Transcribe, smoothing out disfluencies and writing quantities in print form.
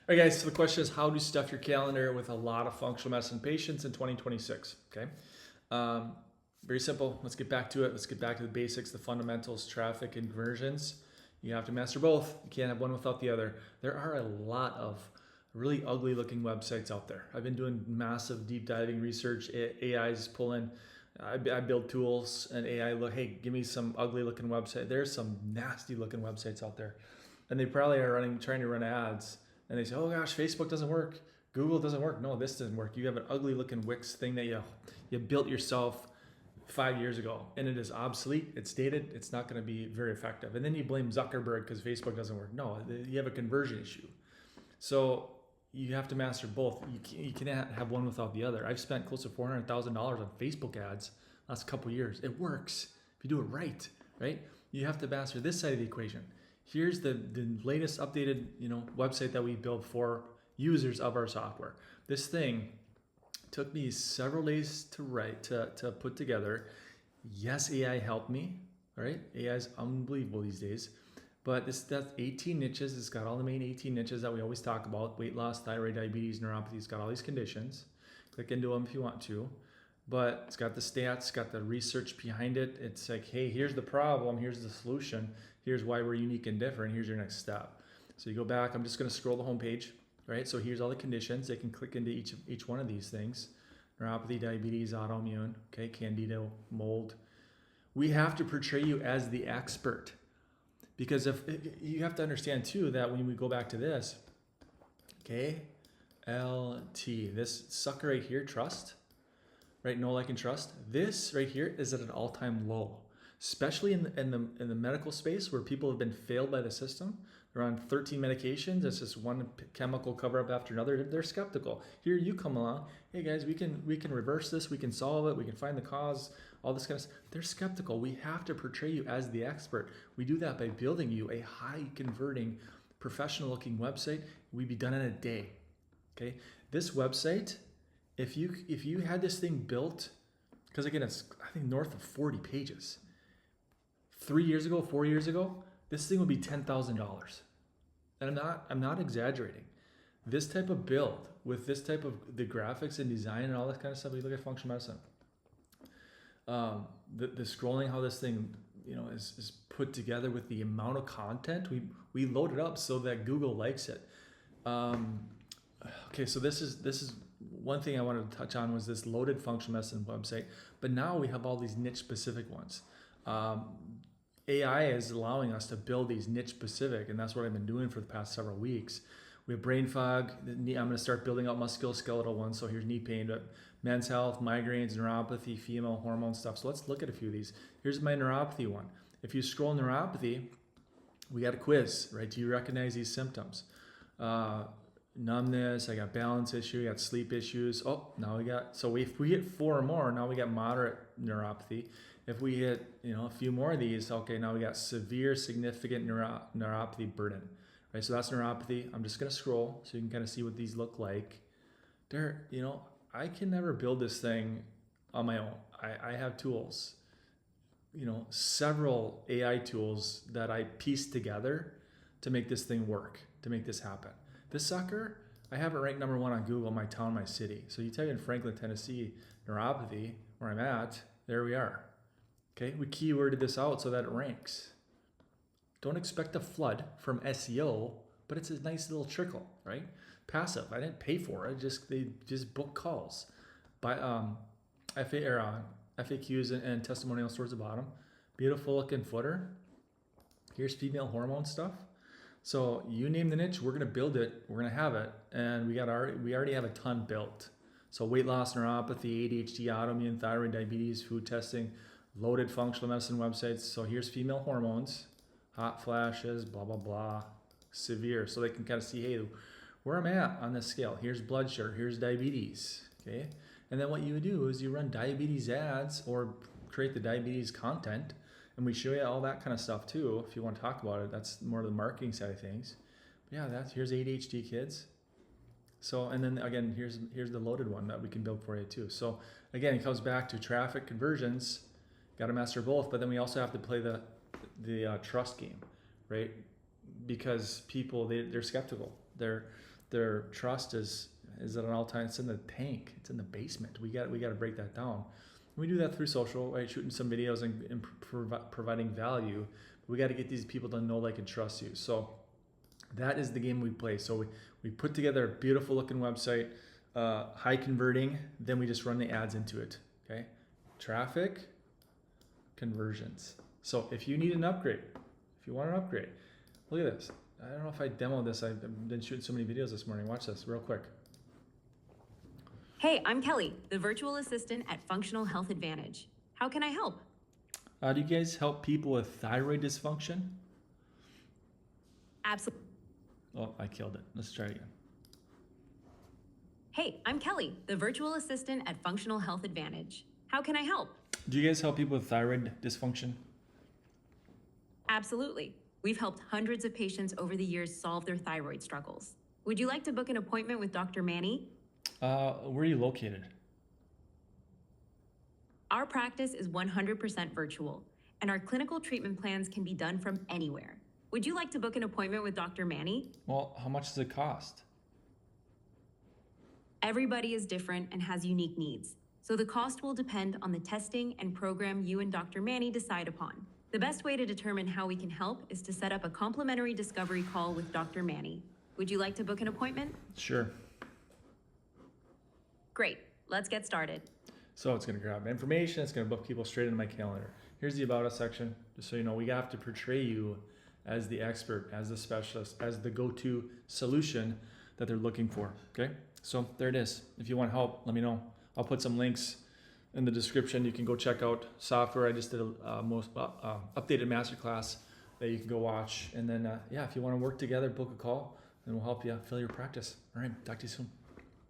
All right, guys, so the question is how to stuff your calendar with a lot of functional medicine patients in 2026, okay? Um, Very simple. Let's get back to it. Let's get back to the basics, the fundamentals, traffic and conversions. You have to master both. You can't have one without the other. There are a lot of really ugly looking websites out there. I've been doing massive deep diving research. AI is pulling. I build tools and AI look, hey, give me some ugly looking website. There's some nasty looking websites out there. And they probably are trying to run ads. And they say, oh gosh, Facebook doesn't work. Google doesn't work. No, this doesn't work. You have an ugly looking Wix thing that you built yourself 5 years ago, and it is obsolete. It's dated. It's not going to be very effective. And then you blame Zuckerberg because Facebook doesn't work. No, you have a conversion issue. So you have to master both. You can't have one without the other. I've spent close to $400,000 on Facebook ads last couple of years. It works if you do it right, right? You have to master this side of the equation. Here's the latest updated website that we built for users of our software. This thing took me several days to write, to put together. Yes, AI helped me, right? AI is unbelievable these days. But that's 18 niches. It's got all the main 18 niches that we always talk about: weight loss, thyroid, diabetes, neuropathy. It's got all these conditions. Click into them if you want to. But it's got the stats, it's got the research behind it. It's like, hey, here's the problem, here's the solution, here's why we're unique and different, here's your next step. So you go back, I'm just gonna scroll the homepage, right? So here's all the conditions. They can click into each one of these things. Neuropathy, diabetes, autoimmune, okay, candida, mold. We have to portray you as the expert. Because if you have to understand too that when we go back to this, okay, LT, this sucker right here, trust, right? Know, like, and trust. This right here is at an all-time low, especially in the medical space where people have been failed by the system. They're on 13 medications. It's just one chemical cover up after another. They're skeptical. Here you come along. Hey guys, we can reverse this. We can solve it. We can find the cause. All this kind of stuff. They're skeptical. We have to portray you as the expert. We do that by building you a high converting, professional looking website. We'd be done in a day. Okay, this website, if you had this thing built, because again, it's I think north of 40 pages. 3 years ago, 4 years ago, this thing would be $10,000. And I'm not exaggerating. This type of build with this type of the graphics and design and all that kind of stuff. We look at functional medicine. The scrolling, how this thing is put together with the amount of content we load it up so that Google likes it. Okay, so this is one thing I wanted to touch on was this loaded functional medicine website, but now we have all these niche specific ones. AI is allowing us to build these niche specific, and that's what I've been doing for the past several weeks. We have brain fog. I'm going to start building out musculoskeletal ones. So here's knee pain, but men's health, migraines, neuropathy, female hormone stuff. So let's look at a few of these. Here's my neuropathy one. If you scroll neuropathy, we got a quiz, right? Do you recognize these symptoms? Numbness, I got balance issue, I got sleep issues. Oh, now we got, so if we hit 4 or more, now we got moderate neuropathy. If we hit, a few more of these, okay, now we got severe, significant neuropathy burden, right? So that's neuropathy. I'm just gonna scroll so you can kind of see what these look like. There, I can never build this thing on my own. I have tools, several AI tools that I pieced together to make this thing work, to make this happen. This sucker, I have it ranked #1 on Google, my town, my city. So you type in Franklin, Tennessee, neuropathy, where I'm at, there we are. Okay, we keyworded this out so that it ranks. Don't expect a flood from SEO, but it's a nice little trickle, right? Passive, I didn't pay for it, they just book calls. By FAQs and testimonials towards the bottom. Beautiful looking footer. Here's female hormone stuff. So you name the niche, we're gonna build it, we're gonna have it, and we already have a ton built. So weight loss, neuropathy, ADHD, autoimmune, thyroid, diabetes, food testing, loaded functional medicine websites. So here's female hormones, hot flashes, blah blah blah, severe. So they can kind of see, hey, where I'm at on this scale. Here's blood sugar, here's diabetes, okay? And then what you would do is you run diabetes ads or create the diabetes content. And we show you all that kind of stuff too. If you want to talk about it, that's more the marketing side of things. But yeah, here's ADHD kids. So, and then again, here's the loaded one that we can build for you too. So again, it comes back to traffic conversions. Got to master both, but then we also have to play the trust game, right? Because people they're skeptical. their trust is at an all-time. It's in the tank. It's in the basement. We got to break that down. We do that through social, right? Shooting some videos and providing value. But we got to get these people to know, like, and trust you. So that is the game we play. So we put together a beautiful looking website, high converting. Then we just run the ads into it. Okay, traffic, conversions. So if you need an upgrade, if you want an upgrade, look at this. I don't know if I demoed this. I've been shooting so many videos this morning. Watch this real quick. Hey, I'm Kelly, the virtual assistant at Functional Health Advantage. How can I help? Do you guys help people with thyroid dysfunction? Absolutely. Oh, I killed it. Let's try it again. Hey, I'm Kelly, the virtual assistant at Functional Health Advantage. How can I help? Do you guys help people with thyroid dysfunction? Absolutely. We've helped hundreds of patients over the years solve their thyroid struggles. Would you like to book an appointment with Dr. Manny? Where are you located? Our practice is 100% virtual, and our clinical treatment plans can be done from anywhere. Would you like to book an appointment with Dr. Manny? Well, how much does it cost? Everybody is different and has unique needs, so the cost will depend on the testing and program you and Dr. Manny decide upon. The best way to determine how we can help is to set up a complimentary discovery call with Dr. Manny. Would you like to book an appointment? Sure. Great, let's get started. So it's going to grab information. It's going to book people straight into my calendar. Here's the About Us section. Just so you know, we have to portray you as the expert, as the specialist, as the go-to solution that they're looking for. Okay, so there it is. If you want help, let me know. I'll put some links in the description. You can go check out software. I just did a most updated masterclass that you can go watch. And then, yeah, if you want to work together, book a call, and we'll help you fill your practice. All right, talk to you soon.